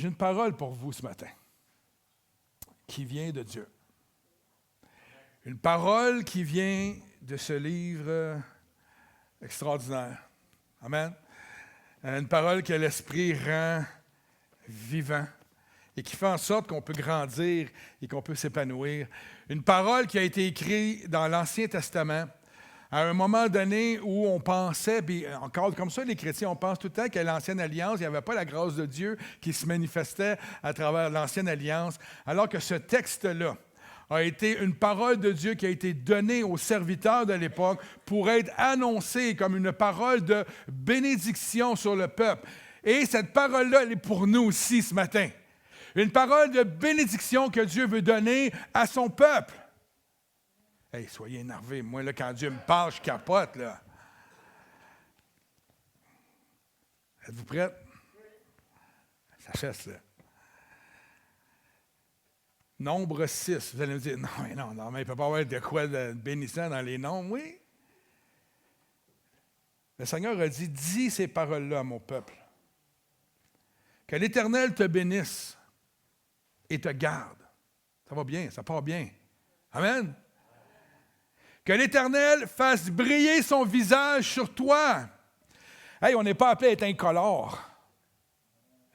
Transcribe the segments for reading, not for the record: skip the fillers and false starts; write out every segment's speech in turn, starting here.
J'ai une parole pour vous ce matin qui vient de Dieu. Une parole qui vient de ce livre extraordinaire. Amen. Une parole que l'Esprit rend vivant et qui fait en sorte qu'on peut grandir et qu'on peut s'épanouir. Une parole qui a été écrite dans l'Ancien Testament à un moment donné où on pensait, puis encore comme ça, les chrétiens, on pense tout le temps qu'à l'Ancienne Alliance, il n'y avait pas la grâce de Dieu qui se manifestait à travers l'Ancienne Alliance, alors que ce texte-là a été une parole de Dieu qui a été donnée aux serviteurs de l'époque pour être annoncée comme une parole de bénédiction sur le peuple. Et cette parole-là, elle est pour nous aussi ce matin. Une parole de bénédiction que Dieu veut donner à son peuple. Hey, soyez énervés. Moi, là, quand Dieu me parle, je capote, là. Êtes-vous prêts? Ça chasse, là. Nombre 6. Vous allez me dire, non, mais il ne peut pas y avoir de quoi de bénissant dans les nombres. Oui. Le Seigneur a dit, dis ces paroles-là à mon peuple. Que l'Éternel te bénisse et te garde. Ça va bien, ça part bien. Amen. Que l'Éternel fasse briller son visage sur toi. Hey, on n'est pas appelé à être incolore.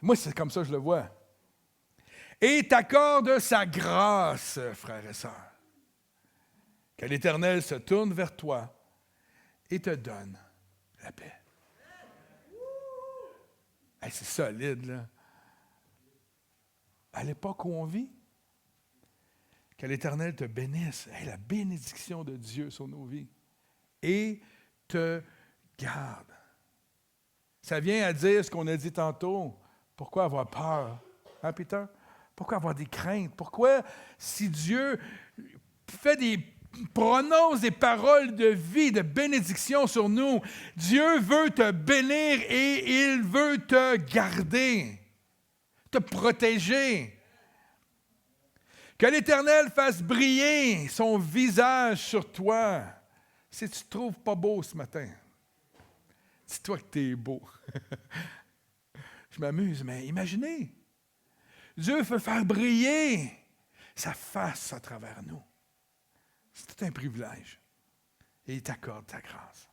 Moi, c'est comme ça que je le vois. Et t'accorde sa grâce, frères et sœurs. Que l'Éternel se tourne vers toi et te donne la paix. Hey, c'est solide, là. À l'époque où on vit, que l'Éternel te bénisse. Hey, la bénédiction de Dieu sur nos vies. Et te garde. Ça vient à dire ce qu'on a dit tantôt. Pourquoi avoir peur? Hein, Peter? Pourquoi avoir des craintes? Pourquoi, si Dieu prononce des paroles de vie, de bénédiction sur nous, Dieu veut te bénir et il veut te garder, te protéger. Que l'Éternel fasse briller son visage sur toi. Si tu ne te trouves pas beau ce matin, dis-toi que tu es beau. Je m'amuse, mais imaginez. Dieu veut faire briller sa face à travers nous. C'est tout un privilège. Et il t'accorde ta grâce.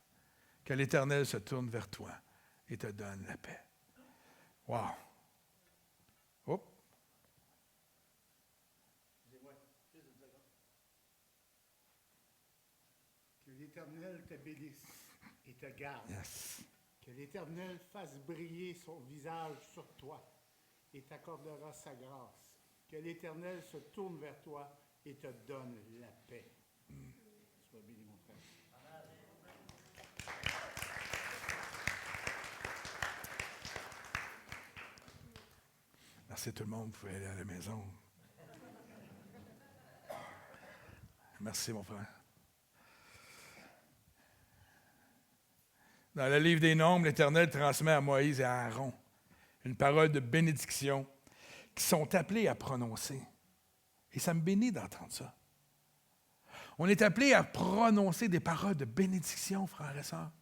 Que l'Éternel se tourne vers toi et te donne la paix. Wow! Hop! Que l'Éternel te bénisse et te garde. Yes. Que l'Éternel fasse briller son visage sur toi et t'accordera sa grâce. Que l'Éternel se tourne vers toi et te donne la paix. Sois béni, mon frère. Merci tout le monde, vous pouvez aller à la maison. Merci, mon frère. Dans le livre des Nombres, l'Éternel transmet à Moïse et à Aaron une parole de bénédiction qui sont appelés à prononcer. Et ça me bénit d'entendre ça. On est appelés à prononcer des paroles de bénédiction, frères et sœurs,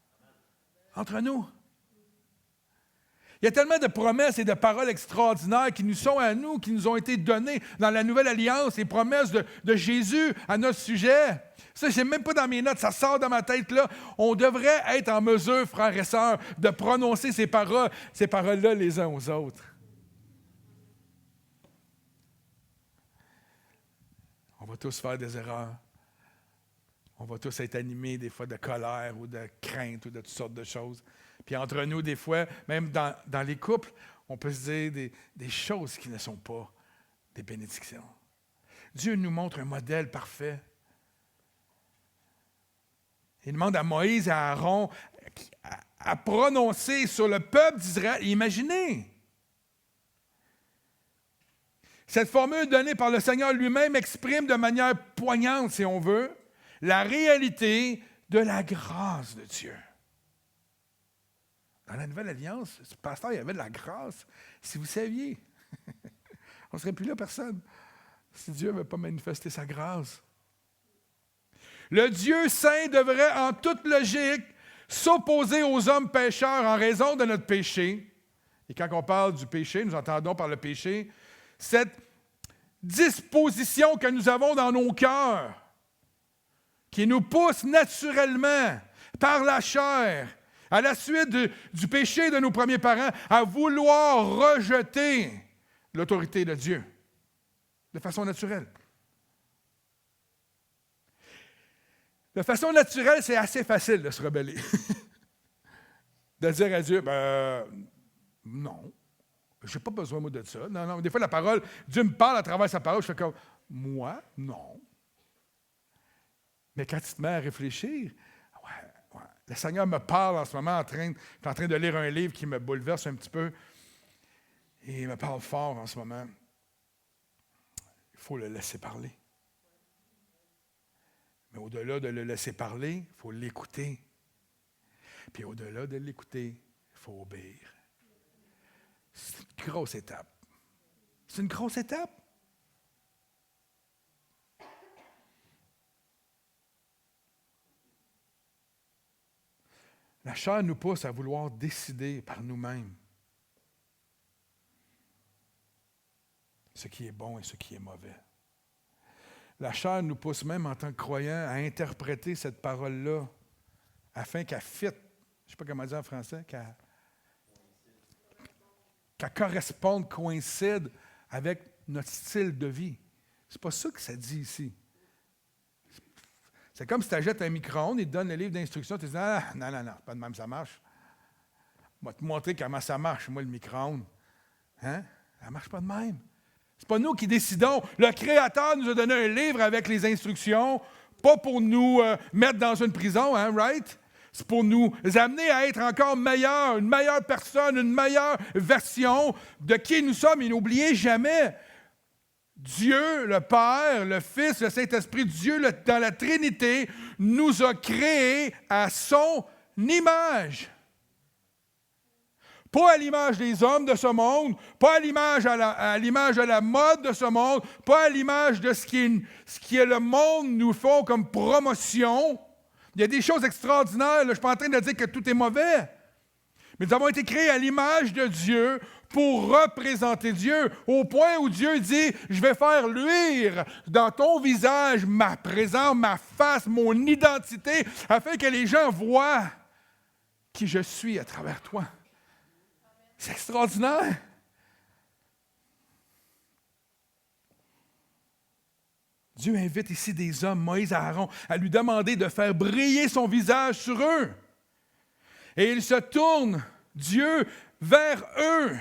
entre nous. Il y a tellement de promesses et de paroles extraordinaires qui nous sont à nous, qui nous ont été données dans la Nouvelle Alliance, les promesses de Jésus à notre sujet. Ça, je n'ai même pas dans mes notes, ça sort de ma tête là. On devrait être en mesure, frères et sœurs, de prononcer ces paroles-là les uns aux autres. On va tous faire des erreurs. On va tous être animés des fois de colère ou de crainte ou de toutes sortes de choses. Puis entre nous, des fois, même dans les couples, on peut se dire des choses qui ne sont pas des bénédictions. Dieu nous montre un modèle parfait. Il demande à Moïse et à Aaron à prononcer sur le peuple d'Israël. Imaginez! Cette formule donnée par le Seigneur lui-même exprime de manière poignante, si on veut, la réalité de la grâce de Dieu. Dans la Nouvelle Alliance, ce pasteur, il y avait de la grâce. Si vous saviez, on ne serait plus là, personne, si Dieu n'avait pas manifesté sa grâce. Le Dieu saint devrait, en toute logique, s'opposer aux hommes pécheurs en raison de notre péché Et quand on parle du péché, nous entendons par le péché cette disposition que nous avons dans nos cœurs, qui nous pousse naturellement par la chair, à la suite du péché de nos premiers parents, à vouloir rejeter l'autorité de Dieu de façon naturelle. De façon naturelle, c'est assez facile de se rebeller. De dire à Dieu, non, je n'ai pas besoin, moi, de ça. Non, des fois, la parole, Dieu me parle à travers sa parole, je fais comme, moi, non. Mais quand tu te mets à réfléchir, ouais, le Seigneur me parle en ce moment, je suis en train de lire un livre qui me bouleverse un petit peu, et il me parle fort en ce moment. Il faut le laisser parler. Mais au-delà de le laisser parler, il faut l'écouter. Puis au-delà de l'écouter, il faut obéir. C'est une grosse étape. C'est une grosse étape. La chair nous pousse à vouloir décider par nous-mêmes ce qui est bon et ce qui est mauvais. La chair nous pousse même en tant que croyants à interpréter cette parole-là afin qu'elle fitte, je ne sais pas comment dire en français, qu'elle corresponde, coïncide avec notre style de vie. C'est pas ça que ça dit ici. C'est comme si tu achètes un micro-ondes, il te donne le livre d'instructions, tu te dis non, pas de même ça marche. Je vais te montrer comment ça marche, moi, le micro-ondes. Hein? Ça ne marche pas de même. C'est pas nous qui décidons. Le Créateur nous a donné un livre avec les instructions, pas pour nous mettre dans une prison, hein, right? C'est pour nous amener à être encore meilleurs, une meilleure personne, une meilleure version de qui nous sommes. Et n'oubliez jamais, Dieu, le Père, le Fils, le Saint-Esprit, Dieu dans la Trinité, nous a créés à son image. Pas à l'image des hommes de ce monde, pas à l'image de la mode de ce monde, pas à l'image de ce qui est le monde nous font comme promotion. Il y a des choses extraordinaires, là, je ne suis pas en train de dire que tout est mauvais. Mais nous avons été créés à l'image de Dieu pour représenter Dieu, au point où Dieu dit, je vais faire luire dans ton visage ma présence, ma face, mon identité, afin que les gens voient qui je suis à travers toi. C'est extraordinaire. Dieu invite ici des hommes, Moïse et Aaron, à lui demander de faire briller son visage sur eux. Et il se tourne, Dieu, vers eux,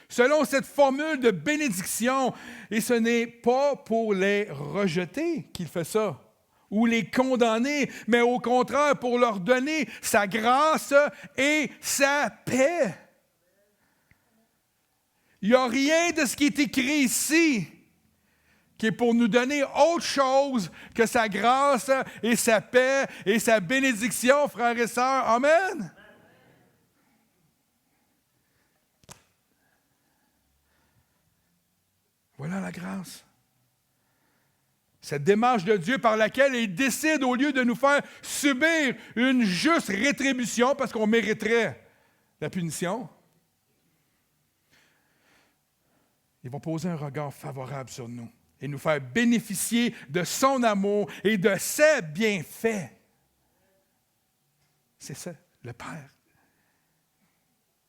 selon cette formule de bénédiction. Et ce n'est pas pour les rejeter qu'il fait ça, ou les condamner, mais au contraire pour leur donner sa grâce et sa paix. Il n'y a rien de ce qui est écrit ici qui est pour nous donner autre chose que sa grâce et sa paix et sa bénédiction, frères et sœurs. Amen. Voilà la grâce. Cette démarche de Dieu par laquelle il décide, au lieu de nous faire subir une juste rétribution, parce qu'on mériterait la punition, il va poser un regard favorable sur nous et nous faire bénéficier de son amour et de ses bienfaits. C'est ça, le Père.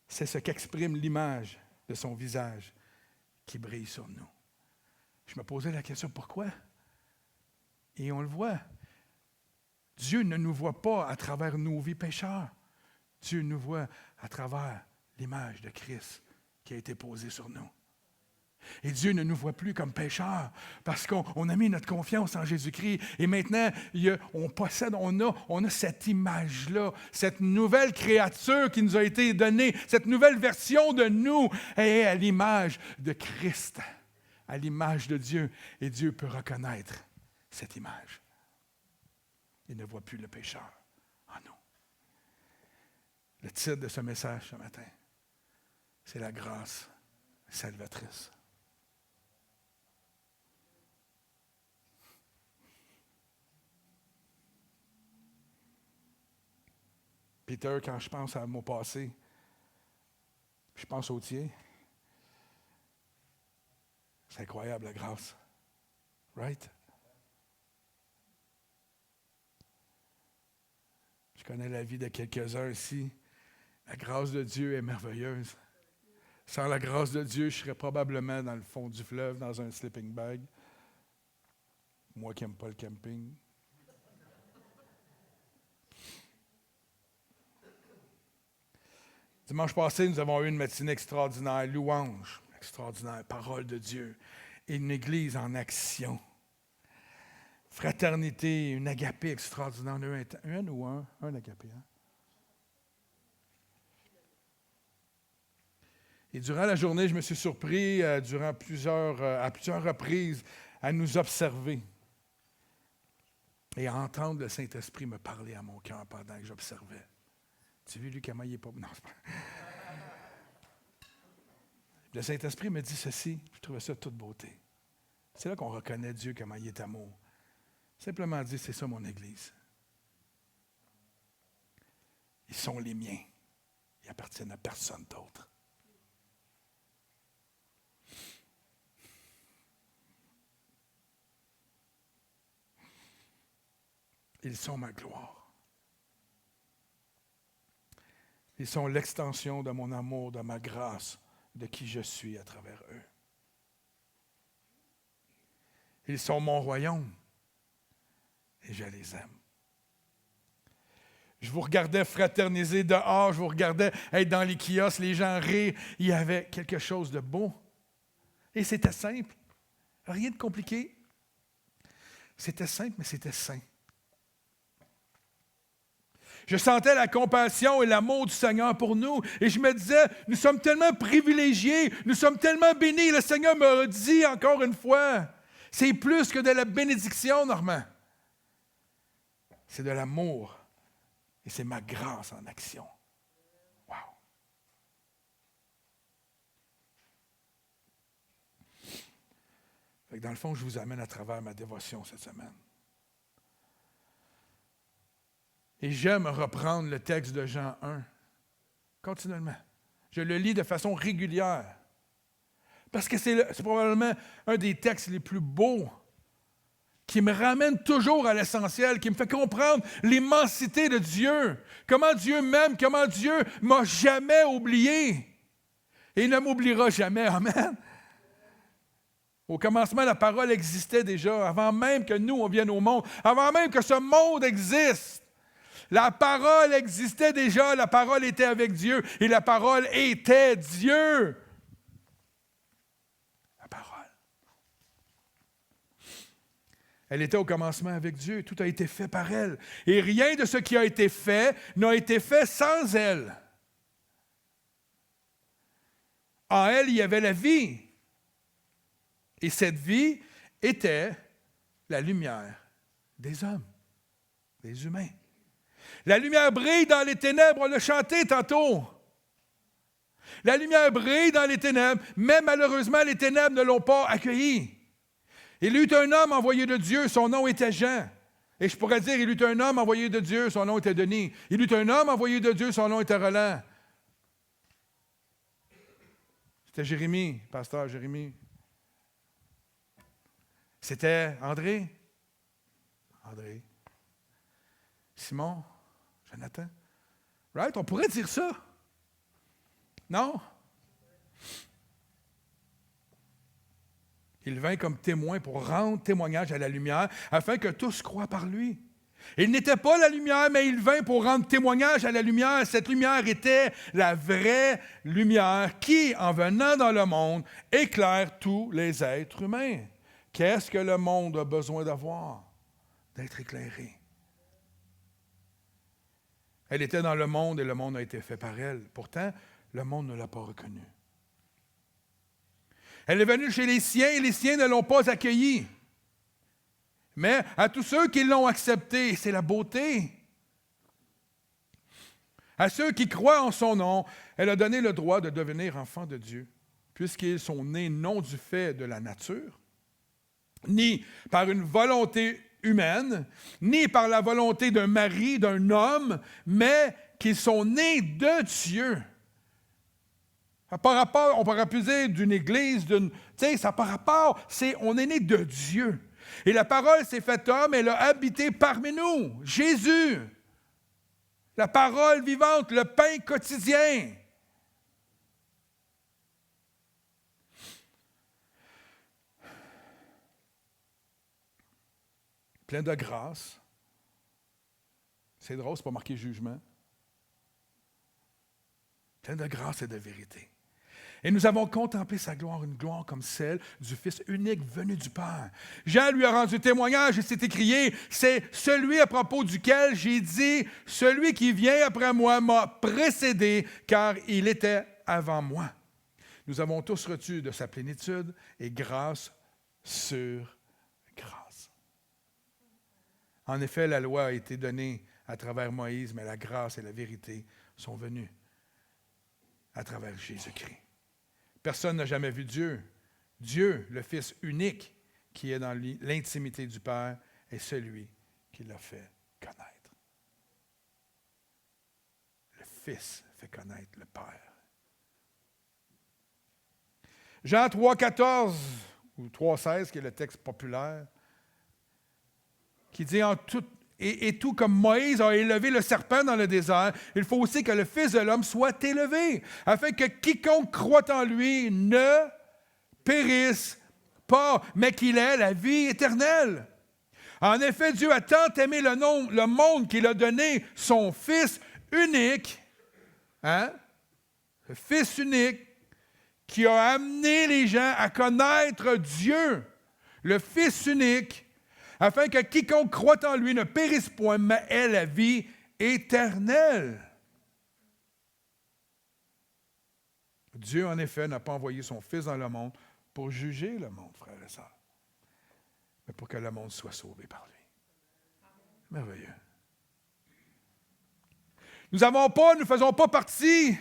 C'est ce qu'exprime l'image de son visage qui brille sur nous. Je me posais la question, pourquoi? Et on le voit. Dieu ne nous voit pas à travers nos vies pécheurs. Dieu nous voit à travers l'image de Christ qui a été posée sur nous. Et Dieu ne nous voit plus comme pécheurs parce qu'on a mis notre confiance en Jésus-Christ. Et maintenant, on a cette image-là, cette nouvelle créature qui nous a été donnée, cette nouvelle version de nous est à l'image de Christ, à l'image de Dieu. Et Dieu peut reconnaître cette image. Il ne voit plus le pécheur en nous. Le titre de ce message ce matin, c'est la grâce salvatrice. Peter, quand je pense à mon passé, Je pense au tien. C'est incroyable, la grâce. Right? Je connais la vie de quelques-uns ici. La grâce de Dieu est merveilleuse. Sans la grâce de Dieu, je serais probablement dans le fond du fleuve, dans un sleeping bag. Moi qui n'aime pas le camping. Dimanche passé, nous avons eu une matinée extraordinaire, louange extraordinaire, parole de Dieu, et une église en action. Fraternité, une agapé extraordinaire. On a eu un ou un agapé. Hein? Et durant la journée, je me suis surpris à plusieurs reprises à nous observer et à entendre le Saint-Esprit me parler à mon cœur pendant que j'observais. Tu as vu, lui, comment il est pas... Non, c'est pas... Le Saint-Esprit me dit ceci, je trouvais ça de toute beauté. C'est là qu'on reconnaît Dieu, comment il est amour. Simplement dit, c'est ça mon Église. Ils sont les miens. Ils appartiennent à personne d'autre. Ils sont ma gloire. Ils sont l'extension de mon amour, de ma grâce, de qui je suis à travers eux. Ils sont mon royaume et je les aime. Je vous regardais fraterniser dehors, je vous regardais être dans les kiosques, les gens rire. Il y avait quelque chose de beau. Et c'était simple. Rien de compliqué. C'était simple, mais c'était sain. Je sentais la compassion et l'amour du Seigneur pour nous. Et je me disais, nous sommes tellement privilégiés, nous sommes tellement bénis. Le Seigneur me dit encore une fois, c'est plus que de la bénédiction, Normand. C'est de l'amour. Et c'est ma grâce en action. Wow! Fait que dans le fond, je vous amène à travers ma dévotion cette semaine. Et j'aime reprendre le texte de Jean 1, continuellement. Je le lis de façon régulière. Parce que c'est probablement un des textes les plus beaux qui me ramène toujours à l'essentiel, qui me fait comprendre l'immensité de Dieu. Comment Dieu m'aime, comment Dieu ne m'a jamais oublié. Et il ne m'oubliera jamais. Amen. Au commencement, la parole existait déjà, avant même que nous, on vienne au monde, avant même que ce monde existe. La parole existait déjà, la parole était avec Dieu et la parole était Dieu. La parole. Elle était au commencement avec Dieu, tout a été fait par elle. Et rien de ce qui a été fait n'a été fait sans elle. En elle, il y avait la vie. Et cette vie était la lumière des hommes, des humains. La lumière brille dans les ténèbres, on l'a chanté tantôt. La lumière brille dans les ténèbres, mais malheureusement, les ténèbres ne l'ont pas accueilli. Il eut un homme envoyé de Dieu, son nom était Jean. Et je pourrais dire, il eut un homme envoyé de Dieu, son nom était Denis. Il eut un homme envoyé de Dieu, son nom était Roland. C'était Jérémie, pasteur Jérémie. C'était André. Simon. Jonathan. Right? On pourrait dire ça. Non? Il vint comme témoin pour rendre témoignage à la lumière, afin que tous croient par lui. Il n'était pas la lumière, mais il vint pour rendre témoignage à la lumière. Cette lumière était la vraie lumière qui, en venant dans le monde, éclaire tous les êtres humains. Qu'est-ce que le monde a besoin d'avoir? D'être éclairé. Elle était dans le monde et le monde a été fait par elle. Pourtant, le monde ne l'a pas reconnue. Elle est venue chez les siens et les siens ne l'ont pas accueillie. Mais à tous ceux qui l'ont acceptée, c'est la beauté. À ceux qui croient en son nom, elle a donné le droit de devenir enfants de Dieu, puisqu'ils sont nés non du fait de la nature, ni par une volonté humaine, ni par la volonté d'un mari, d'un homme, mais qu'ils sont nés de Dieu. Ça n'a pas rapport, on pourrait plus dire d'une église, ça n'a pas rapport. On est né de Dieu. Et la parole s'est faite homme, elle a habité parmi nous. Jésus, la parole vivante, le pain quotidien. Plein de grâce. C'est drôle, c'est pas marqué jugement. Plein de grâce et de vérité. Et nous avons contemplé sa gloire, une gloire comme celle du Fils unique venu du Père. Jean lui a rendu témoignage et s'est écrié, c'est celui à propos duquel j'ai dit, celui qui vient après moi m'a précédé, car il était avant moi. Nous avons tous reçu de sa plénitude et grâce sur grâce. En effet, la loi a été donnée à travers Moïse, mais la grâce et la vérité sont venues à travers Jésus-Christ. Personne n'a jamais vu Dieu. Dieu, le Fils unique, qui est dans l'intimité du Père, est celui qui l'a fait connaître. Le Fils fait connaître le Père. Jean 3,14 ou 3,16, qui est le texte populaire, qui dit en tout. Et tout comme Moïse a élevé le serpent dans le désert, il faut aussi que le Fils de l'homme soit élevé, afin que quiconque croit en lui ne périsse pas, mais qu'il ait la vie éternelle. En effet, Dieu a tant aimé le monde qu'il a donné son Fils unique, le Fils unique, qui a amené les gens à connaître Dieu, le Fils unique, afin que quiconque croit en lui ne périsse point, mais ait la vie éternelle. Dieu, en effet, n'a pas envoyé son Fils dans le monde pour juger le monde, frères et sœurs, mais pour que le monde soit sauvé par lui. Merveilleux. Nous ne faisons pas partie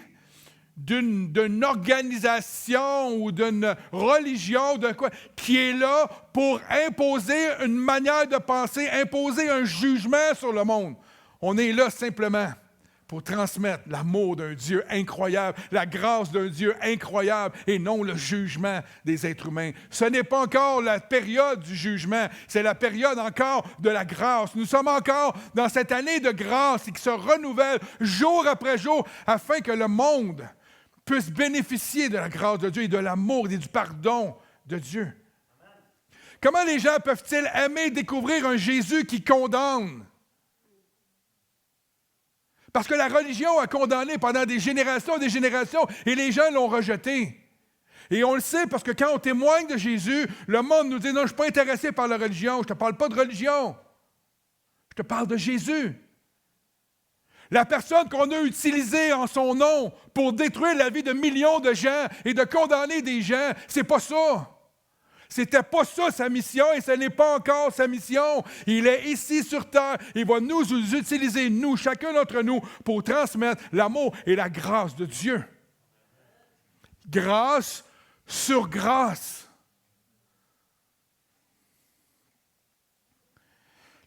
d'une organisation ou d'une religion qui est là pour imposer une manière de penser, imposer un jugement sur le monde. On est là simplement pour transmettre l'amour d'un Dieu incroyable, la grâce d'un Dieu incroyable et non le jugement des êtres humains. Ce n'est pas encore la période du jugement, c'est la période encore de la grâce. Nous sommes encore dans cette année de grâce qui se renouvelle jour après jour afin que le monde puisse bénéficier de la grâce de Dieu et de l'amour et du pardon de Dieu. Comment les gens peuvent-ils aimer découvrir un Jésus qui condamne? Parce que la religion a condamné pendant des générations et les gens l'ont rejeté. Et on le sait parce que quand on témoigne de Jésus, le monde nous dit « Non, je ne suis pas intéressé par la religion, je ne te parle pas de religion, je te parle de Jésus. » La personne qu'on a utilisée en son nom pour détruire la vie de millions de gens et de condamner des gens, c'est pas ça. C'était pas ça sa mission et ce n'est pas encore sa mission. Il est ici sur terre. Il va nous utiliser, nous, chacun d'entre nous, pour transmettre l'amour et la grâce de Dieu. Grâce sur grâce.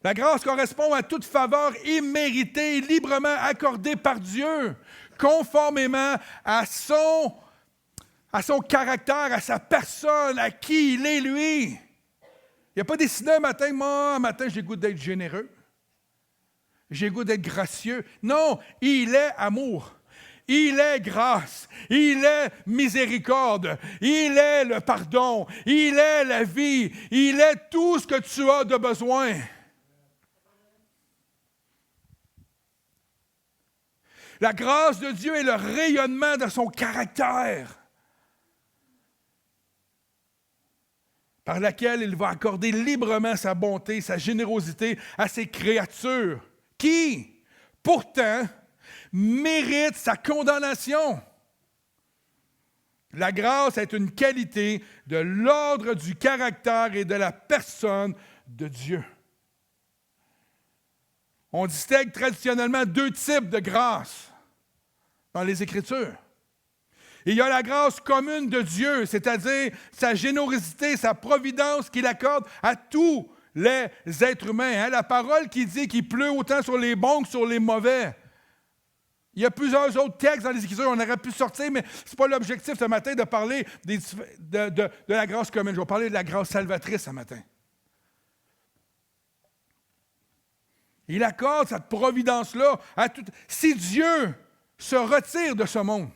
La grâce correspond à toute faveur imméritée et librement accordée par Dieu, conformément à son caractère, à sa personne, à qui il est, lui. Il n'a pas décidé un matin, moi, un matin, j'ai le goût d'être généreux. J'ai le goût d'être gracieux. Non, il est amour. Il est grâce. Il est miséricorde. Il est le pardon. Il est la vie. Il est tout ce que tu as de besoin. La grâce de Dieu est le rayonnement de son caractère, par laquelle il va accorder librement sa bonté, sa générosité à ses créatures, qui, pourtant, méritent sa condamnation. La grâce est une qualité de l'ordre du caractère et de la personne de Dieu. On distingue traditionnellement deux types de grâce dans les Écritures. Il y a la grâce commune de Dieu, c'est-à-dire sa générosité, sa providence qu'il accorde à tous les êtres humains. La parole qui dit qu'il pleut autant sur les bons que sur les mauvais. Il y a plusieurs autres textes dans les Écritures, on aurait pu sortir, mais ce n'est pas l'objectif ce matin de parler de la grâce commune. Je vais parler de la grâce salvatrice ce matin. Il accorde cette providence-là à tout. Si Dieu se retire de ce monde,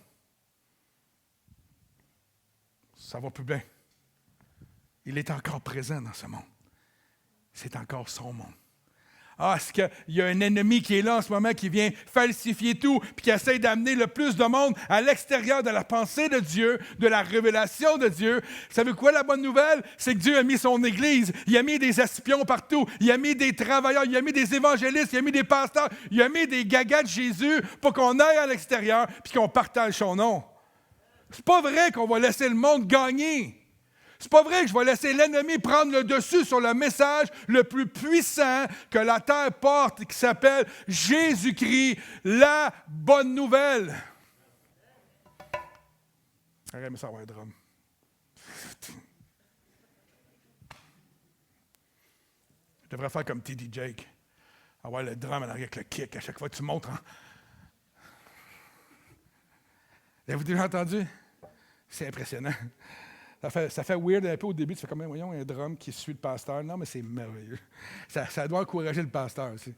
ça va plus bien. Il est encore présent dans ce monde. C'est encore son monde. Ah, est-ce qu'il y a un ennemi qui est là en ce moment, qui vient falsifier tout, puis qui essaie d'amener le plus de monde à l'extérieur de la pensée de Dieu, de la révélation de Dieu. Vous savez quoi, la bonne nouvelle? C'est que Dieu a mis son Église, il a mis des espions partout, il a mis des travailleurs, il a mis des évangélistes, il a mis des pasteurs, il a mis des gagas de Jésus pour qu'on aille à l'extérieur, puis qu'on partage son nom. C'est pas vrai qu'on va laisser le monde gagner. C'est pas vrai que je vais laisser l'ennemi prendre le dessus sur le message le plus puissant que la terre porte, qui s'appelle Jésus-Christ, la bonne nouvelle. Arrête, mais ça va être drum. Je devrais faire comme T.D. Jake. Avoir le drum en arrière avec le kick à chaque fois que tu montres. Hein? L'avez-vous déjà entendu? C'est impressionnant. Ça fait weird un peu au début. Tu fais comme, voyons, un drum qui suit le pasteur. Non, mais c'est merveilleux. Ça doit encourager le pasteur aussi.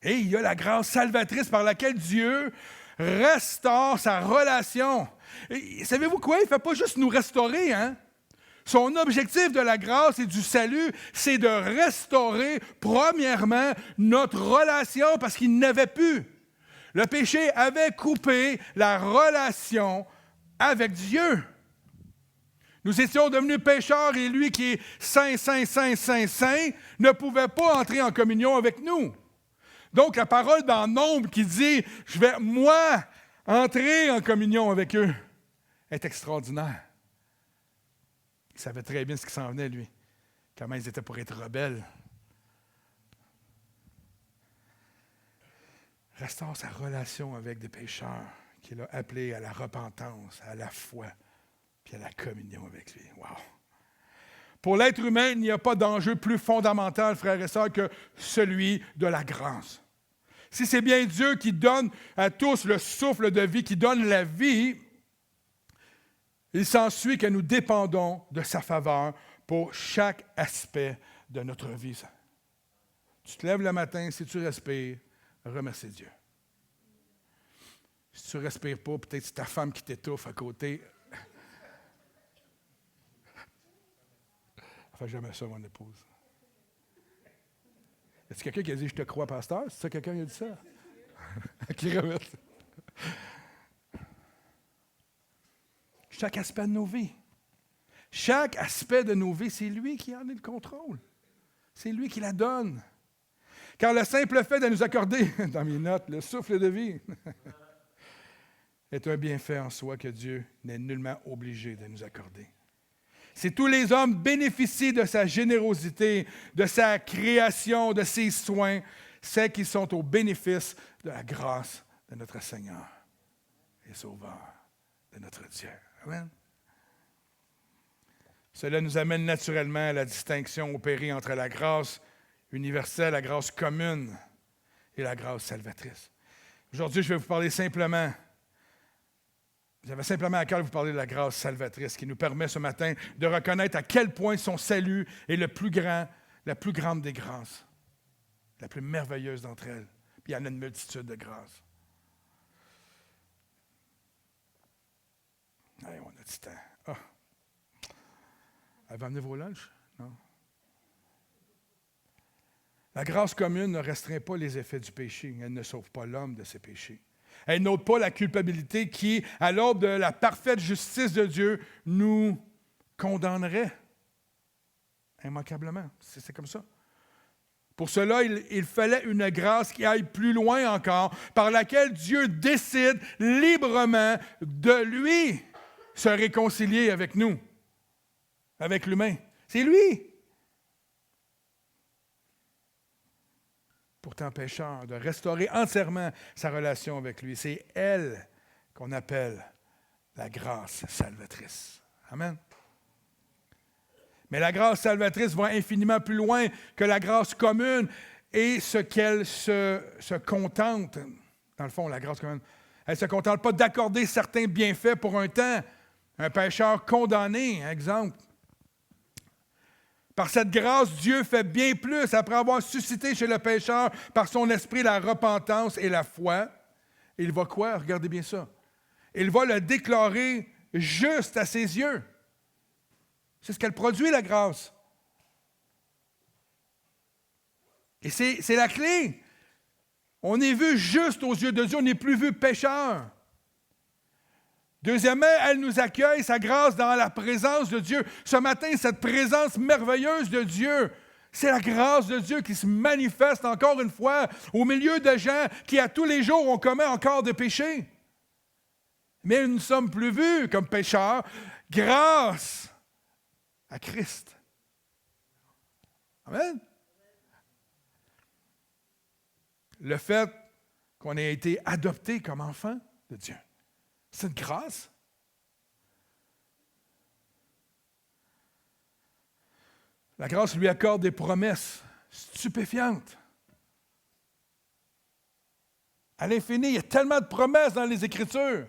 Et il y a la grâce salvatrice par laquelle Dieu restaure sa relation. Et savez-vous quoi? Il ne fait pas juste nous restaurer, hein? Son objectif de la grâce et du salut, c'est de restaurer, premièrement, notre relation parce qu'il n'avait plus. Le péché avait coupé la relation avec Dieu. Nous étions devenus pécheurs et lui qui est saint, saint, saint, saint, saint, ne pouvait pas entrer en communion avec nous. Donc la parole dans Nombre qui dit « Je vais, moi, entrer en communion avec eux » est extraordinaire. Il savait très bien ce qui s'en venait, lui. Comment ils étaient pour être rebelles. Restaure sa relation avec des pécheurs qu'il a appelés à la repentance, à la foi, puis à la communion avec lui. Wow! Pour l'être humain, il n'y a pas d'enjeu plus fondamental, frères et sœurs, que celui de la grâce. Si c'est bien Dieu qui donne à tous le souffle de vie, qui donne la vie, il s'ensuit que nous dépendons de sa faveur pour chaque aspect de notre vie. Tu te lèves le matin, si tu respires, remercie Dieu. Si tu ne respires pas, peut-être c'est ta femme qui t'étouffe à côté. Elle ne fait jamais ça, mon épouse. Y a-t-il quelqu'un qui a dit « Je te crois, pasteur » ? C'est ça quelqu'un qui a dit ça? Qui remercie. Chaque aspect de nos vies. Chaque aspect de nos vies, c'est lui qui en a le contrôle. C'est lui qui la donne. Car le simple fait de nous accorder, dans mes notes, le souffle de vie, est un bienfait en soi que Dieu n'est nullement obligé de nous accorder. Si tous les hommes bénéficient de sa générosité, de sa création, de ses soins, c'est qu'ils sont au bénéfice de la grâce de notre Seigneur et Sauveur, de notre Dieu. Amen. Cela nous amène naturellement à la distinction opérée entre la grâce universelle, la grâce commune et la grâce salvatrice. Aujourd'hui, je vais vous parler simplement, j'avais simplement à cœur de vous parler de la grâce salvatrice qui nous permet ce matin de reconnaître à quel point son salut est le plus grand, la plus grande des grâces, la plus merveilleuse d'entre elles. Puis il y en a une multitude de grâces. Allez, on a du temps. Ah. Elle va amener vos lunchs? Non. La grâce commune ne restreint pas les effets du péché. Elle ne sauve pas l'homme de ses péchés. Elle n'ôte pas la culpabilité qui, à l'aube de la parfaite justice de Dieu, nous condamnerait immanquablement. C'est comme ça. Pour cela, il fallait une grâce qui aille plus loin encore, par laquelle Dieu décide librement de lui se réconcilier avec nous, avec l'humain. C'est lui. Pourtant pécheur, de restaurer entièrement sa relation avec lui. C'est elle qu'on appelle la grâce salvatrice. Amen. Mais la grâce salvatrice va infiniment plus loin que la grâce commune et ce qu'elle se contente, dans le fond, la grâce quand même, elle ne se contente pas d'accorder certains bienfaits pour un temps. Un pécheur condamné, exemple. Par cette grâce, Dieu fait bien plus après avoir suscité chez le pécheur par son esprit la repentance et la foi. Il va quoi? Regardez bien ça. Il va le déclarer juste à ses yeux. C'est ce qu'elle produit, la grâce. Et c'est la clé. On est vu juste aux yeux de Dieu, on n'est plus vu pécheur. Deuxièmement, elle nous accueille, sa grâce, dans la présence de Dieu. Ce matin, cette présence merveilleuse de Dieu, c'est la grâce de Dieu qui se manifeste encore une fois au milieu de gens qui, à tous les jours, on commet encore des péchés. Mais nous ne sommes plus vus comme pécheurs grâce à Christ. Amen. Le fait qu'on ait été adopté comme enfant de Dieu, c'est une grâce. La grâce lui accorde des promesses stupéfiantes. À l'infini, il y a tellement de promesses dans les Écritures.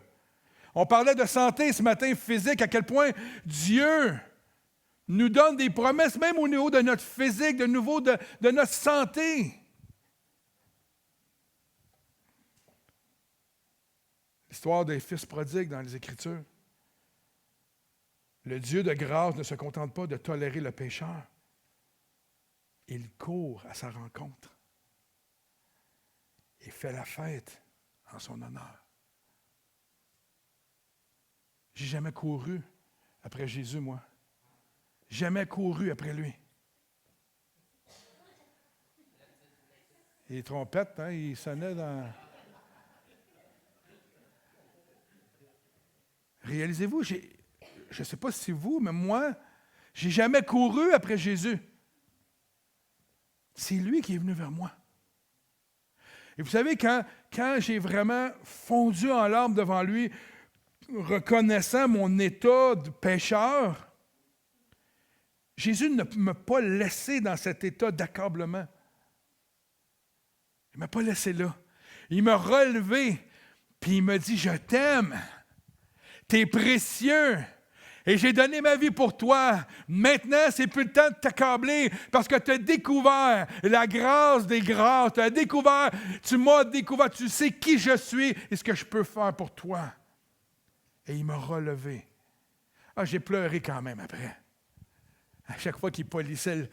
On parlait de santé ce matin physique, à quel point Dieu nous donne des promesses, même au niveau de notre physique, de nouveau de notre santé. L'histoire des fils prodigues dans les Écritures. Le Dieu de grâce ne se contente pas de tolérer le pécheur. Il court à sa rencontre et fait la fête en son honneur. J'ai jamais couru après Jésus, moi. Jamais couru après lui. Et les trompettes, hein, ils sonnaient dans... Réalisez-vous, je ne sais pas si vous, mais moi, j'ai jamais couru après Jésus. C'est lui qui est venu vers moi. Et vous savez, quand j'ai vraiment fondu en larmes devant lui, reconnaissant mon état de pécheur, Jésus ne m'a pas laissé dans cet état d'accablement. Il ne m'a pas laissé là. Il m'a relevé, puis il m'a dit, je t'aime. T'es précieux et j'ai donné ma vie pour toi. Maintenant, c'est plus le temps de t'accabler parce que tu as découvert la grâce des grâces. Tu m'as découvert, tu sais qui je suis et ce que je peux faire pour toi. Et il m'a relevé. Ah, j'ai pleuré quand même après. À chaque fois qu'il polissait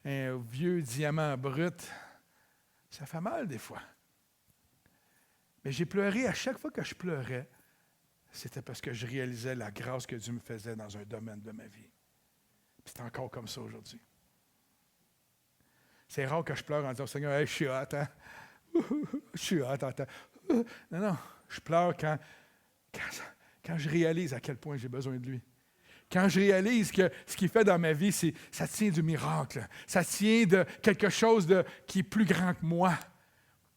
un vieux diamant brut, ça fait mal des fois. Mais j'ai pleuré à chaque fois que je pleurais. C'était parce que je réalisais la grâce que Dieu me faisait dans un domaine de ma vie. C'est encore comme ça aujourd'hui. C'est rare que je pleure en disant, Seigneur, hey, je suis hâte, hein? Je suis hâte, attends. Non, je pleure quand je réalise à quel point j'ai besoin de lui. Quand je réalise que ce qu'il fait dans ma vie, ça tient du miracle. Ça tient de quelque chose qui est plus grand que moi.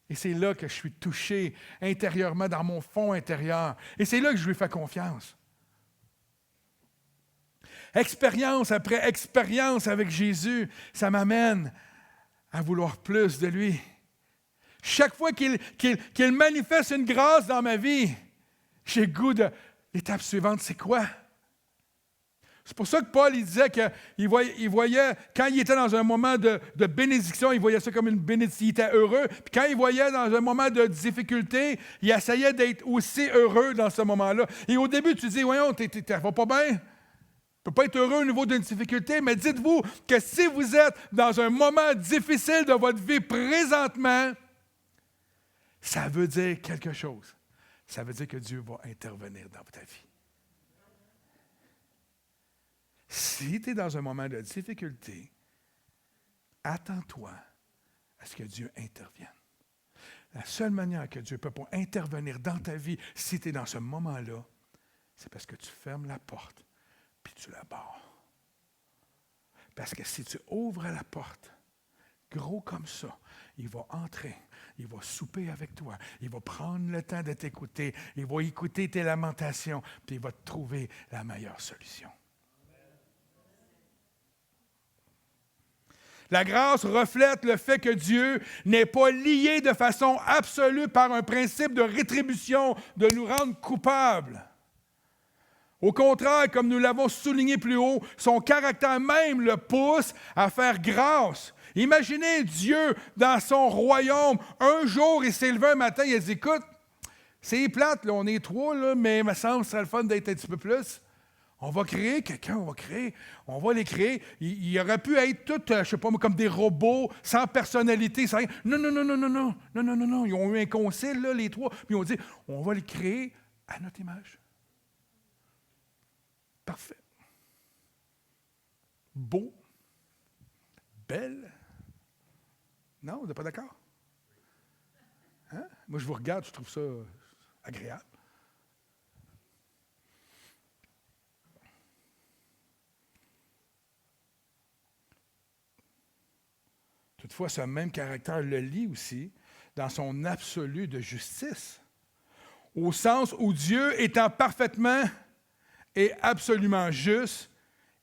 Et c'est là que je suis touché intérieurement, dans mon fond intérieur. Et c'est là que je lui fais confiance. Expérience après expérience avec Jésus, ça m'amène à vouloir plus de lui. Chaque fois qu'il manifeste une grâce dans ma vie, j'ai le goût de l'étape suivante, c'est quoi? C'est pour ça que Paul, il disait qu'il voyait, quand il était dans un moment de bénédiction, il voyait ça comme une bénédiction, il était heureux. Puis quand il voyait dans un moment de difficulté, il essayait d'être aussi heureux dans ce moment-là. Et au début, tu dis, voyons, ça va pas bien? Tu ne peux pas être heureux au niveau d'une difficulté, mais dites-vous que si vous êtes dans un moment difficile de votre vie présentement, ça veut dire quelque chose. Ça veut dire que Dieu va intervenir dans ta vie. Si tu es dans un moment de difficulté, attends-toi à ce que Dieu intervienne. La seule manière que Dieu peut pas intervenir dans ta vie, si tu es dans ce moment-là, c'est parce que tu fermes la porte puis tu la barres. Parce que si tu ouvres la porte, gros comme ça, il va entrer, il va souper avec toi, il va prendre le temps de t'écouter, il va écouter tes lamentations, puis il va te trouver la meilleure solution. La grâce reflète le fait que Dieu n'est pas lié de façon absolue par un principe de rétribution, de nous rendre coupables. Au contraire, comme nous l'avons souligné plus haut, son caractère même le pousse à faire grâce. Imaginez Dieu dans son royaume. Un jour, il s'est levé un matin, il a dit, écoute, c'est plate, là, on est trois, là, mais il me semble que ce serait le fun d'être un petit peu plus. On va créer quelqu'un, on va les créer. Il aurait pu être tout, je ne sais pas, comme des robots, sans personnalité, sans rien. Non. Ils ont eu un concile, là, les trois, puis ils ont dit, on va les créer à notre image. Parfait. Beau. Belle. Non, vous n'êtes pas d'accord? Hein? Moi, je vous regarde, je trouve ça agréable. Toutefois, ce même caractère le lie aussi dans son absolu de justice, au sens où Dieu étant parfaitement et absolument juste,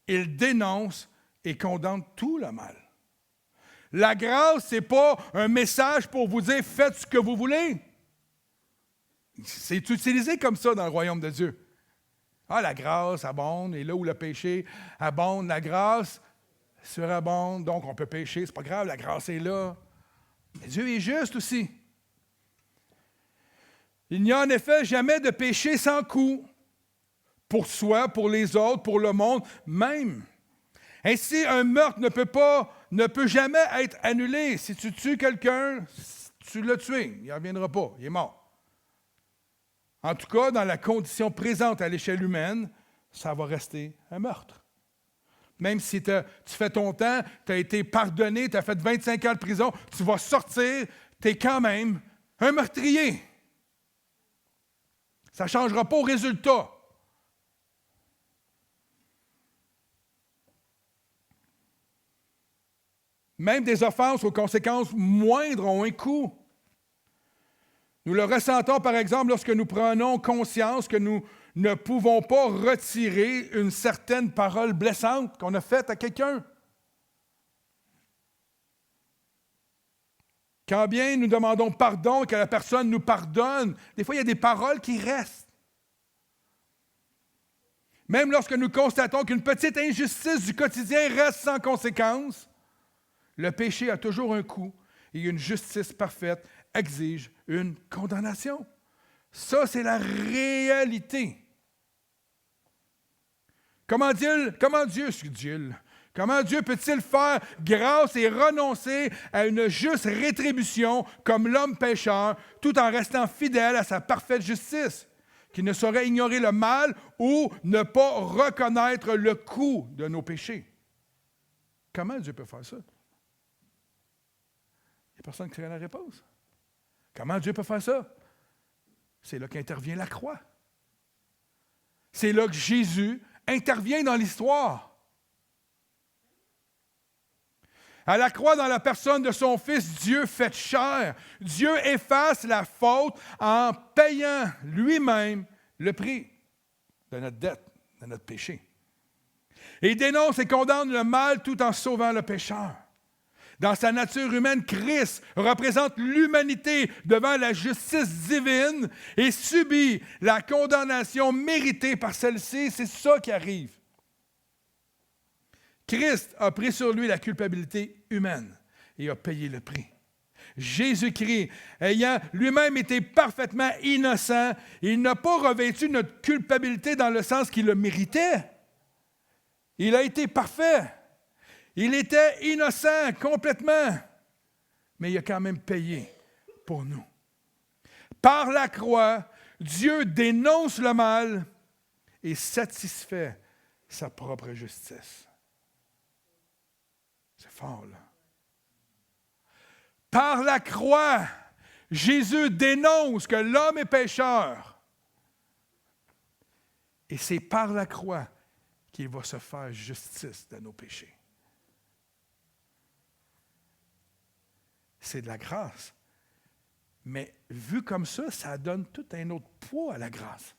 il dénonce et condamne tout le mal. La grâce, ce n'est pas un message pour vous dire « faites ce que vous voulez ». C'est utilisé comme ça dans le royaume de Dieu. Ah, la grâce abonde, et là où le péché abonde, la grâce surabonde, donc on peut pécher, c'est pas grave, la grâce est là. Mais Dieu est juste aussi. Il n'y a en effet jamais de péché sans coût, pour soi, pour les autres, pour le monde, même. Ainsi, un meurtre ne peut jamais être annulé. Si tu tues quelqu'un, tu l'as tué, il ne reviendra pas, il est mort. En tout cas, dans la condition présente à l'échelle humaine, ça va rester un meurtre. Même si tu fais ton temps, tu as été pardonné, tu as fait 25 ans de prison, tu vas sortir, tu es quand même un meurtrier. Ça ne changera pas au résultat. Même des offenses aux conséquences moindres ont un coût. Nous le ressentons, par exemple, lorsque nous prenons conscience que nous ne pouvons pas retirer une certaine parole blessante qu'on a faite à quelqu'un. Quand bien nous demandons pardon et que la personne nous pardonne, des fois, il y a des paroles qui restent. Même lorsque nous constatons qu'une petite injustice du quotidien reste sans conséquence, le péché a toujours un coût et une justice parfaite exige une condamnation. Ça, c'est la réalité. Comment Dieu peut-il faire grâce et renoncer à une juste rétribution comme l'homme pécheur, tout en restant fidèle à sa parfaite justice, qui ne saurait ignorer le mal ou ne pas reconnaître le coût de nos péchés? Comment Dieu peut faire ça? Il n'y a personne qui a la réponse. Comment Dieu peut faire ça? C'est là qu'intervient la croix. C'est là que Jésus intervient dans l'histoire. À la croix, dans la personne de son Fils, Dieu fait chair. Dieu efface la faute en payant lui-même le prix de notre dette, de notre péché. Et il dénonce et condamne le mal tout en sauvant le pécheur. Dans sa nature humaine, Christ représente l'humanité devant la justice divine et subit la condamnation méritée par celle-ci. C'est ça qui arrive. Christ a pris sur lui la culpabilité humaine et a payé le prix. Jésus-Christ, ayant lui-même été parfaitement innocent, il n'a pas revêtu notre culpabilité dans le sens qu'il le méritait. Il a été parfait. Il était innocent complètement, mais il a quand même payé pour nous. Par la croix, Dieu dénonce le mal et satisfait sa propre justice. C'est fort, là. Par la croix, Jésus dénonce que l'homme est pécheur. Et c'est par la croix qu'il va se faire justice de nos péchés. C'est de la grâce. Mais vu comme ça, ça donne tout un autre poids à la grâce.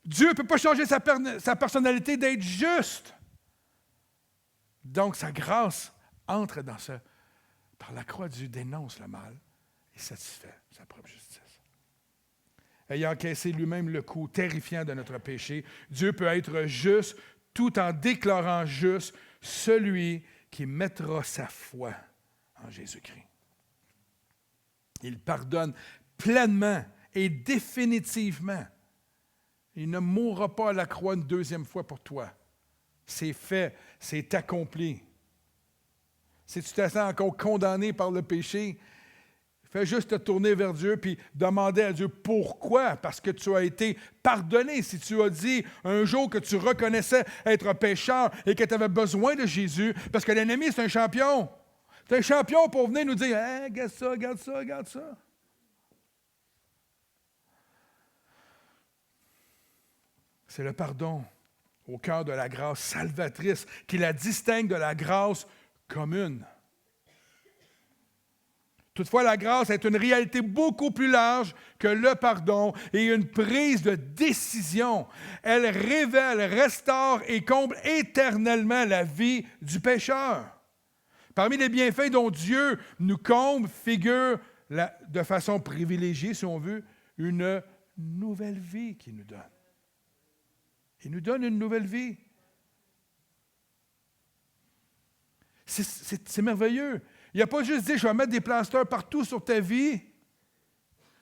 Dieu ne peut pas changer sa personnalité d'être juste. Donc, sa grâce entre dans ça. Par la croix, Dieu dénonce le mal et satisfait sa propre justice. Ayant encaissé lui-même le coup terrifiant de notre péché, Dieu peut être juste tout en déclarant juste celui qui mettra sa foi en Jésus-Christ. Il pardonne pleinement et définitivement. Il ne mourra pas à la croix une deuxième fois pour toi. C'est fait, c'est accompli. Si tu te sens encore condamné par le péché, fais juste te tourner vers Dieu puis demander à Dieu pourquoi. Parce que tu as été pardonné. Si tu as dit un jour que tu reconnaissais être un pécheur et que tu avais besoin de Jésus, parce que l'ennemi, c'est un champion. C'est un champion pour venir nous dire hey, regarde ça, regarde ça, regarde ça. C'est le pardon au cœur de la grâce salvatrice qui la distingue de la grâce commune. Toutefois, la grâce est une réalité beaucoup plus large que le pardon et une prise de décision. Elle révèle, restaure et comble éternellement la vie du pécheur. Parmi les bienfaits dont Dieu nous comble figure de façon privilégiée, si on veut, une nouvelle vie qu'il nous donne. Il nous donne une nouvelle vie. C'est merveilleux. Il n'a pas juste dit, je vais mettre des plasters partout sur ta vie.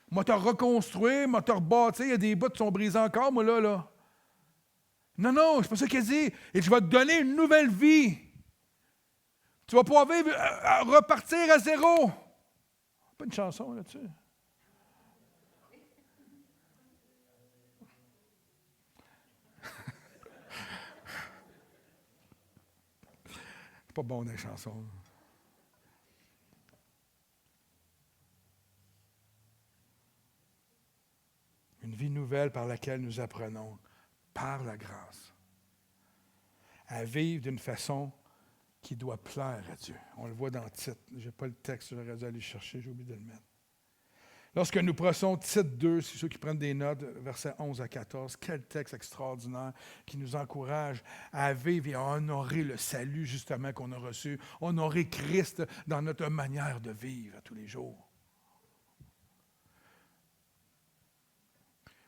Moi, te reconstruire, moi, te rebâtir. Il y a des bouts qui sont brisés encore, moi, là. Non, non, c'est pas ça qu'il a dit. Et je vais te donner une nouvelle vie. Tu vas pouvoir vivre, repartir à zéro. Pas une chanson là-dessus. C'est pas bon dans les chansons. Une vie nouvelle par laquelle nous apprenons, par la grâce, à vivre d'une façon qui doit plaire à Dieu. On le voit dans le titre. Je n'ai pas le texte, j'aurais dû aller le chercher, j'ai oublié de le mettre. Lorsque nous prenons titre 2, c'est ceux qui prennent des notes, versets 11 à 14, quel texte extraordinaire qui nous encourage à vivre et à honorer le salut justement qu'on a reçu, honorer Christ dans notre manière de vivre à tous les jours.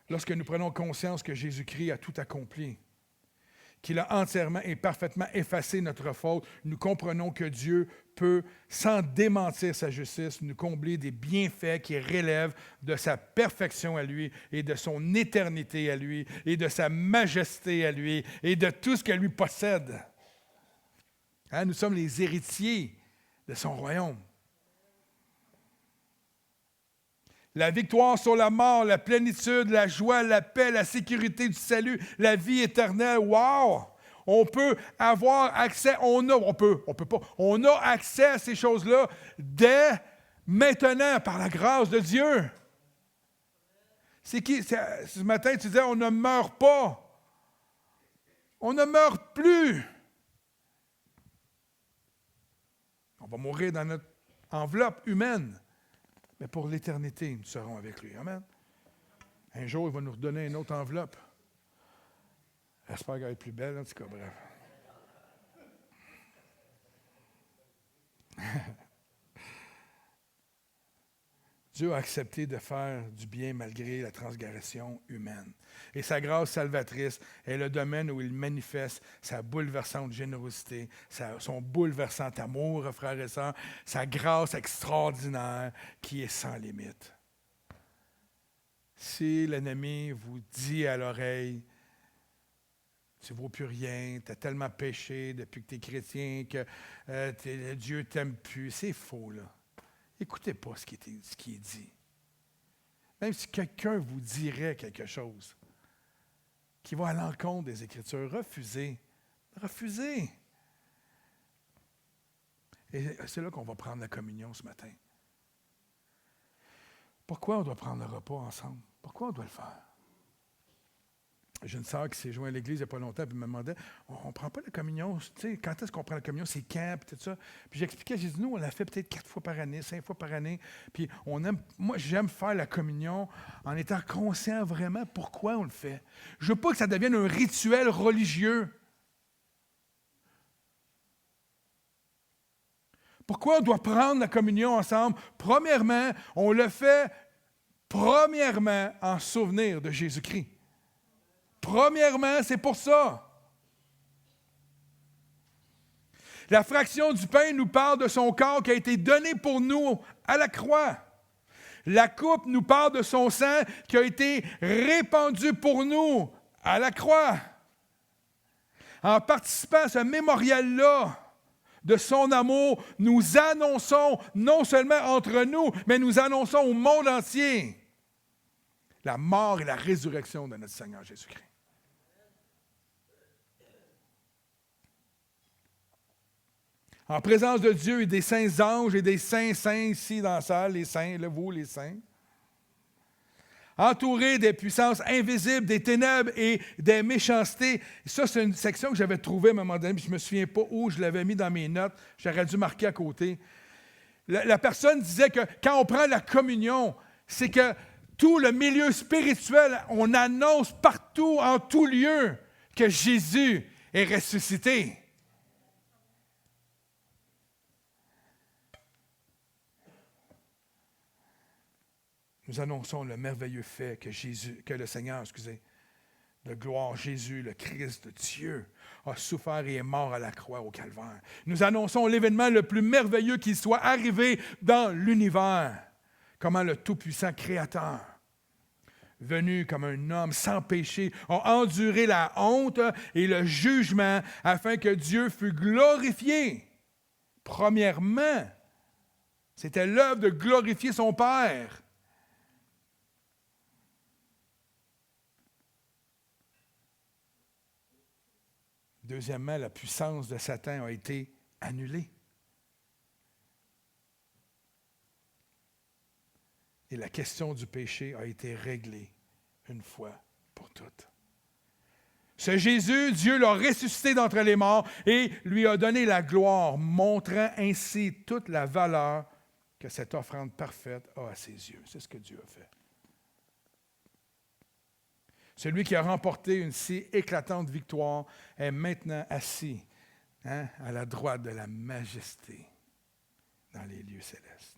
Lorsque nous prenons conscience que Jésus-Christ a tout accompli, qu'il a entièrement et parfaitement effacé notre faute, nous comprenons que Dieu peut, sans démentir sa justice, nous combler des bienfaits qui relèvent de sa perfection à lui et de son éternité à lui et de sa majesté à lui et de tout ce que lui possède. Hein, nous sommes les héritiers de son royaume. La victoire sur la mort, la plénitude, la joie, la paix, la sécurité du salut, la vie éternelle. Wow! On peut avoir accès, on a accès à ces choses-là dès maintenant par la grâce de Dieu. Ce matin, tu disais, on ne meurt pas. On ne meurt plus. On va mourir dans notre enveloppe humaine. Mais pour l'éternité, nous serons avec lui. Amen. Un jour, il va nous redonner une autre enveloppe. J'espère qu'elle va être plus belle, en tout cas, bref. Dieu a accepté de faire du bien malgré la transgression humaine. Et sa grâce salvatrice est le domaine où il manifeste sa bouleversante générosité, son bouleversant amour, frères et sœurs, sa grâce extraordinaire qui est sans limite. Si l'ennemi vous dit à l'oreille, tu ne vaux plus rien, tu as tellement péché depuis que tu es chrétien que Dieu ne t'aime plus, c'est faux, là. Écoutez pas ce qui est dit. Même si quelqu'un vous dirait quelque chose qui va à l'encontre des Écritures, refusez. Refusez. Et c'est là qu'on va prendre la communion ce matin. Pourquoi on doit prendre le repas ensemble? Pourquoi on doit le faire? J'ai une sœur qui s'est jointe à l'église il n'y a pas longtemps, puis elle me demandait, on ne prend pas la communion, tu sais, quand est-ce qu'on prend la communion, c'est quand, puis tout ça. Puis j'expliquais, j'ai dit, nous, on la fait peut-être 4 fois par année, 5 fois par année, puis moi, j'aime faire la communion en étant conscient vraiment pourquoi on le fait. Je ne veux pas que ça devienne un rituel religieux. Pourquoi on doit prendre la communion ensemble? Premièrement, on le fait en souvenir de Jésus-Christ. Premièrement, c'est pour ça. La fraction du pain nous parle de son corps qui a été donné pour nous à la croix. La coupe nous parle de son sang qui a été répandu pour nous à la croix. En participant à ce mémorial-là de son amour, nous annonçons non seulement entre nous, mais nous annonçons au monde entier la mort et la résurrection de notre Seigneur Jésus-Christ. En présence de Dieu et des saints anges et des saints ici dans la salle, les saints, là, vous, les saints, entourés des puissances invisibles, des ténèbres et des méchancetés. Ça, c'est une section que j'avais trouvée à un moment donné, puis je ne me souviens pas où, je l'avais mis dans mes notes, j'aurais dû marquer à côté. La personne disait que quand on prend la communion, c'est que tout le milieu spirituel, on annonce partout, en tout lieu, que Jésus est ressuscité. Nous annonçons le merveilleux fait que le Seigneur, de gloire, Jésus, le Christ de Dieu, a souffert et est mort à la croix au Calvaire. Nous annonçons l'événement le plus merveilleux qui soit arrivé dans l'univers. Comment le Tout-Puissant Créateur, venu comme un homme sans péché, a enduré la honte et le jugement afin que Dieu fût glorifié. Premièrement, c'était l'œuvre de glorifier son Père. Deuxièmement, la puissance de Satan a été annulée. Et la question du péché a été réglée une fois pour toutes. Ce Jésus, Dieu l'a ressuscité d'entre les morts et lui a donné la gloire, montrant ainsi toute la valeur que cette offrande parfaite a à ses yeux. C'est ce que Dieu a fait. Celui qui a remporté une si éclatante victoire est maintenant assis à la droite de la majesté dans les lieux célestes,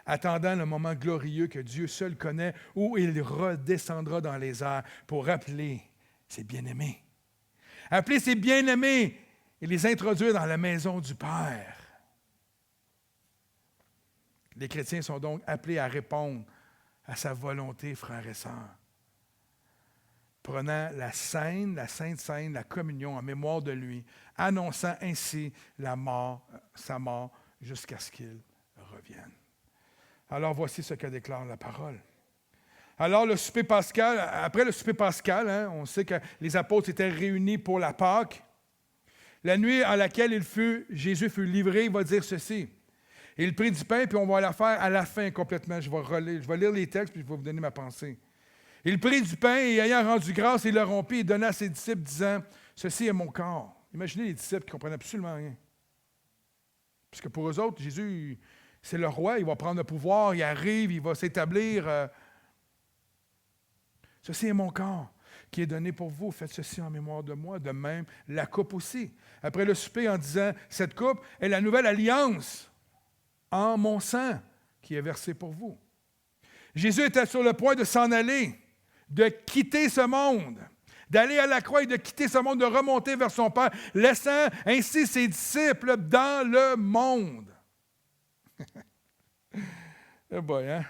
attendant le moment glorieux que Dieu seul connaît, où il redescendra dans les airs pour appeler ses bien-aimés. Appeler ses bien-aimés et les introduire dans la maison du Père. Les chrétiens sont donc appelés à répondre à sa volonté, frères et sœurs. Prenant la Sainte Seine, la communion en mémoire de lui, annonçant ainsi sa mort, jusqu'à ce qu'il revienne. Alors voici ce que déclare la parole. Alors le souper pascal, après le souper pascal, on sait que les apôtres étaient réunis pour la Pâque. La nuit à laquelle Jésus fut livré, il va dire ceci. Il prit du pain, puis on va la faire à la fin complètement. Je vais lire les textes, puis je vais vous donner ma pensée. Il prit du pain et ayant rendu grâce, il le rompit et donna à ses disciples, disant, « Ceci est mon corps. » Imaginez les disciples qui ne comprenaient absolument rien. Parce que pour eux autres, Jésus, c'est le roi, il va prendre le pouvoir, il arrive, il va s'établir. Ceci est mon corps qui est donné pour vous. Faites ceci en mémoire de moi. De même, la coupe aussi. Après le souper, en disant, « Cette coupe est la nouvelle alliance en mon sang qui est versé pour vous. » Jésus était sur le point de s'en aller, de quitter ce monde, d'aller à la croix et de quitter ce monde, de remonter vers son Père, laissant ainsi ses disciples dans le monde. Eh boy, hein?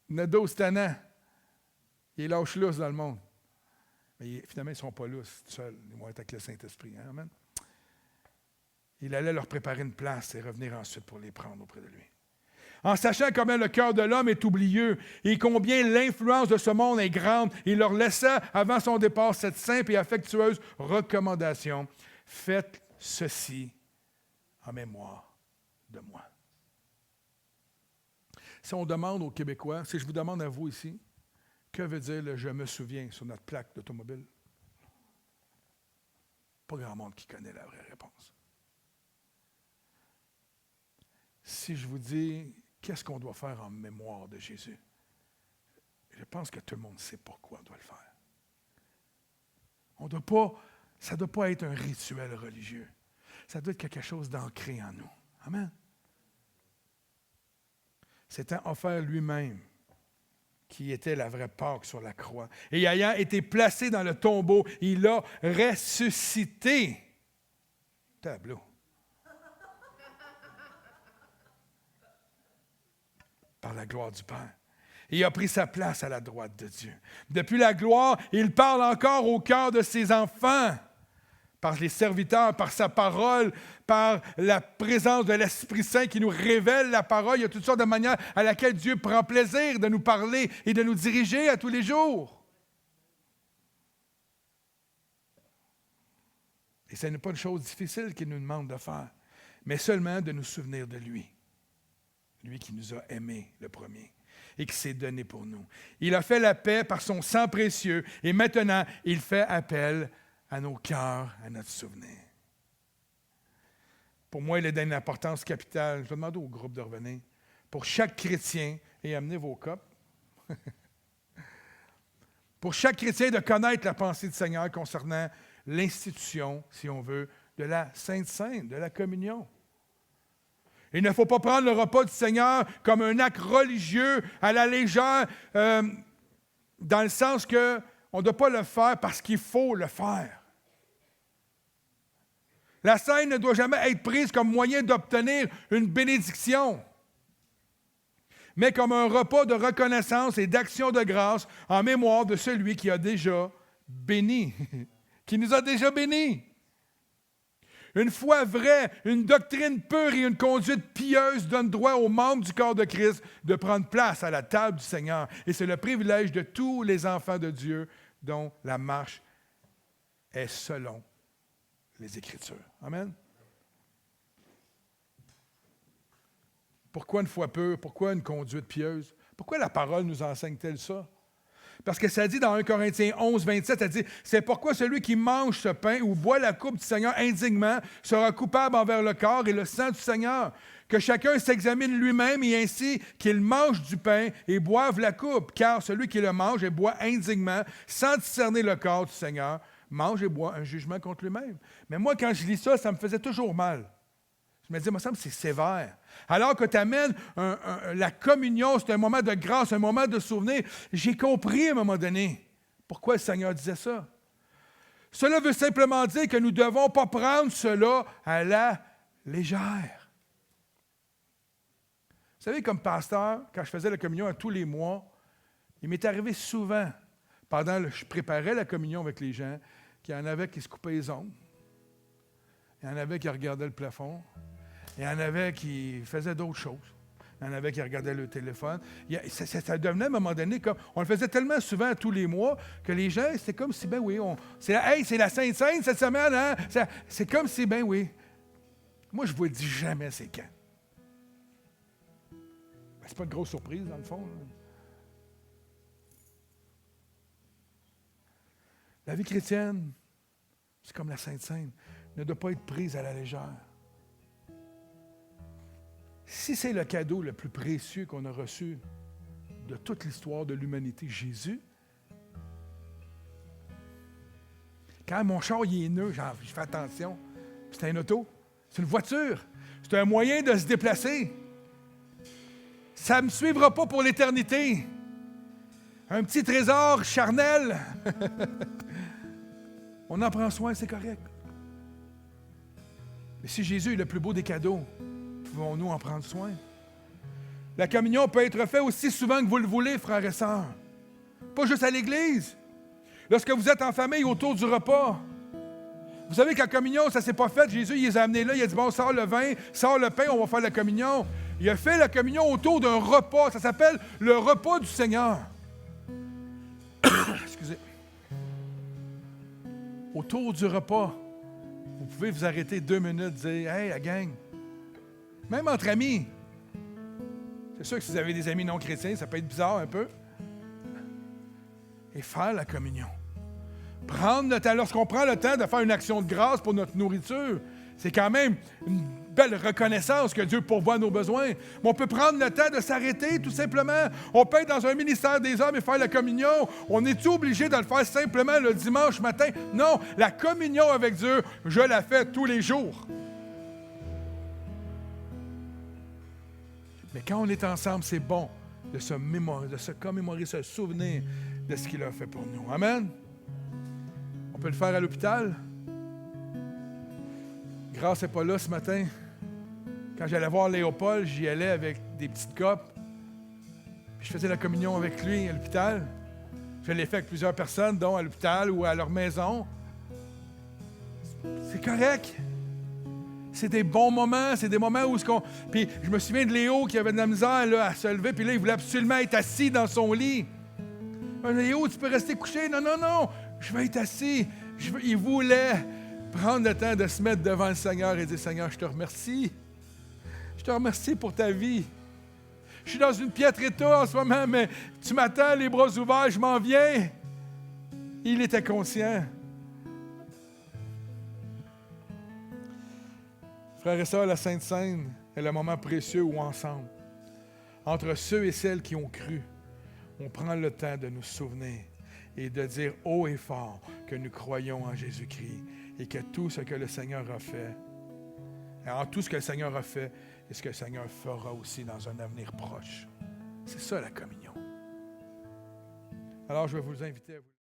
Nado, c'est tannant. Il est lâche-lousse dans le monde. Mais finalement, ils ne sont pas lousses tout seuls. Ils vont être avec le Saint-Esprit. Hein? Amen. Il allait leur préparer une place et revenir ensuite pour les prendre auprès de lui. En sachant combien le cœur de l'homme est oublieux et combien l'influence de ce monde est grande, il leur laissa avant son départ cette simple et affectueuse recommandation. Faites ceci en mémoire de moi. Si on demande aux Québécois, si je vous demande à vous ici, que veut dire le « je me souviens » sur notre plaque d'automobile? Pas grand monde qui connaît la vraie réponse. Si je vous dis, qu'est-ce qu'on doit faire en mémoire de Jésus? Je pense que tout le monde sait pourquoi on doit le faire. Ça ne doit pas être un rituel religieux. Ça doit être quelque chose d'ancré en nous. Amen. S'étant offert lui-même, qui était la vraie Pâque sur la croix, et ayant été placé dans le tombeau, il a ressuscité. Tableau. Par la gloire du Père. Et il a pris sa place à la droite de Dieu. Depuis la gloire, il parle encore au cœur de ses enfants, par les serviteurs, par sa parole, par la présence de l'Esprit Saint qui nous révèle la parole. Il y a toutes sortes de manières à laquelle Dieu prend plaisir de nous parler et de nous diriger à tous les jours. Et ce n'est pas une chose difficile qu'il nous demande de faire, mais seulement de nous souvenir de lui. Lui qui nous a aimés le premier et qui s'est donné pour nous. Il a fait la paix par son sang précieux et maintenant, il fait appel à nos cœurs, à notre souvenir. Pour moi, il est d'une importance capitale. Je vais demander au groupe de revenir. Pour chaque chrétien, et amenez vos copes, pour chaque chrétien de connaître la pensée du Seigneur concernant l'institution, si on veut, de la Sainte Seine, de la communion. Il ne faut pas prendre le repas du Seigneur comme un acte religieux à la légère, dans le sens qu'on ne doit pas le faire parce qu'il faut le faire. La scène ne doit jamais être prise comme moyen d'obtenir une bénédiction, mais comme un repas de reconnaissance et d'action de grâce en mémoire de celui qui a déjà béni, qui nous a déjà bénis. Une foi vraie, une doctrine pure et une conduite pieuse donnent droit aux membres du corps de Christ de prendre place à la table du Seigneur. Et c'est le privilège de tous les enfants de Dieu dont la marche est selon les Écritures. Amen. Pourquoi une foi pure? Pourquoi une conduite pieuse? Pourquoi la parole nous enseigne-t-elle ça? Parce que ça dit dans 1 Corinthiens 11, 27, ça dit « C'est pourquoi celui qui mange ce pain ou boit la coupe du Seigneur indignement sera coupable envers le corps et le sang du Seigneur. Que chacun s'examine lui-même et ainsi qu'il mange du pain et boive la coupe. Car celui qui le mange et boit indignement, sans discerner le corps du Seigneur, mange et boit un jugement contre lui-même. » Mais moi, quand je lis ça, ça me faisait toujours mal. Je me disais, moi, ça me semble que c'est sévère. Alors que tu amènes la communion, c'est un moment de grâce, un moment de souvenir. J'ai compris à un moment donné pourquoi le Seigneur disait ça. Cela veut simplement dire que nous ne devons pas prendre cela à la légère. Vous savez, comme pasteur, quand je faisais la communion à tous les mois, il m'est arrivé souvent, pendant que je préparais la communion avec les gens, qu'il y en avait qui se coupaient les ongles. Il y en avait qui regardaient le plafond. Il y en avait qui faisaient d'autres choses. Il y en avait qui regardaient le téléphone. Ça devenait à un moment donné comme... On le faisait tellement souvent tous les mois que les gens, c'était comme si, ben oui, c'est la Sainte Seine cette semaine, hein? C'est comme si, ben oui. Moi, je ne vous le dis jamais c'est quand. Ben, c'est pas une grosse surprise, dans le fond. Là. La vie chrétienne, c'est comme la Sainte Seine, ne doit pas être prise à la légère. Si c'est le cadeau le plus précieux qu'on a reçu de toute l'histoire de l'humanité, Jésus, quand mon char il est neuf, je fais attention, c'est un auto, c'est une voiture, c'est un moyen de se déplacer. Ça ne me suivra pas pour l'éternité. Un petit trésor charnel, on en prend soin, c'est correct. Mais si Jésus est le plus beau des cadeaux, pouvons-nous en prendre soin? La communion peut être faite aussi souvent que vous le voulez, frères et sœurs. Pas juste à l'Église. Lorsque vous êtes en famille autour du repas, vous savez qu'en communion, ça ne s'est pas fait. Jésus, il les a amenés là, il a dit, bon, sors le vin, sors le pain, on va faire la communion. Il a fait la communion autour d'un repas. Ça s'appelle le repas du Seigneur. Excusez. Autour du repas, vous pouvez vous arrêter 2 minutes et dire, hey, la gang, même entre amis. C'est sûr que si vous avez des amis non chrétiens, ça peut être bizarre un peu. Et faire la communion. Prendre le temps, lorsqu'on prend le temps de faire une action de grâce pour notre nourriture, c'est quand même une belle reconnaissance que Dieu pourvoit nos besoins. Mais on peut prendre le temps de s'arrêter, tout simplement. On peut être dans un ministère des hommes et faire la communion. On est-tu obligé de le faire simplement le dimanche matin? Non, la communion avec Dieu, je la fais tous les jours. Mais quand on est ensemble, c'est bon de se commémorer, se souvenir de ce qu'il a fait pour nous. Amen? On peut le faire à l'hôpital. Grâce n'est pas là ce matin. Quand j'allais voir Léopold, j'y allais avec des petites copes. Puis je faisais la communion avec lui à l'hôpital. Je l'ai fait avec plusieurs personnes, dont à l'hôpital ou à leur maison. C'est correct. C'est des bons moments, c'est des moments où... Puis je me souviens de Léo qui avait de la misère là, à se lever, puis là, il voulait absolument être assis dans son lit. Léo, tu peux rester couché? Non, non, non, je vais être assis. Il voulait prendre le temps de se mettre devant le Seigneur et dire, Seigneur, je te remercie. Je te remercie pour ta vie. Je suis dans une piètre état en ce moment, mais tu m'attends, les bras ouverts, je m'en viens. Il était conscient. Frères et sœurs, la Sainte Seine est le moment précieux où ensemble, entre ceux et celles qui ont cru, on prend le temps de nous souvenir et de dire haut et fort que nous croyons en Jésus-Christ et que tout ce que le Seigneur a fait, en tout ce que le Seigneur a fait, et ce que le Seigneur fera aussi dans un avenir proche. C'est ça la communion. Alors, je vais vous inviter à vous...